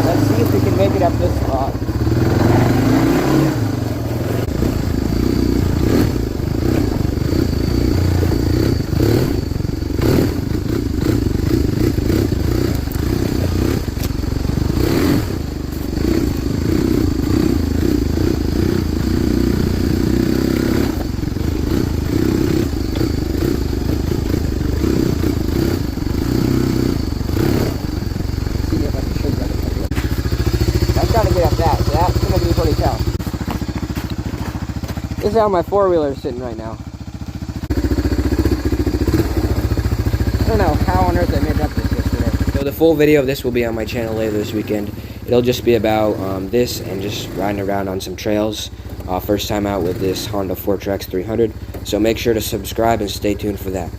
let's see if we can make it up this spot. This is how my four-wheeler is sitting right now. I don't know how on earth I made up this yesterday. So the full video of this will be on my channel later this weekend. It'll just be about this and just riding around on some trails. First time out with this Honda Fortrex 300. So make sure to subscribe and stay tuned for that.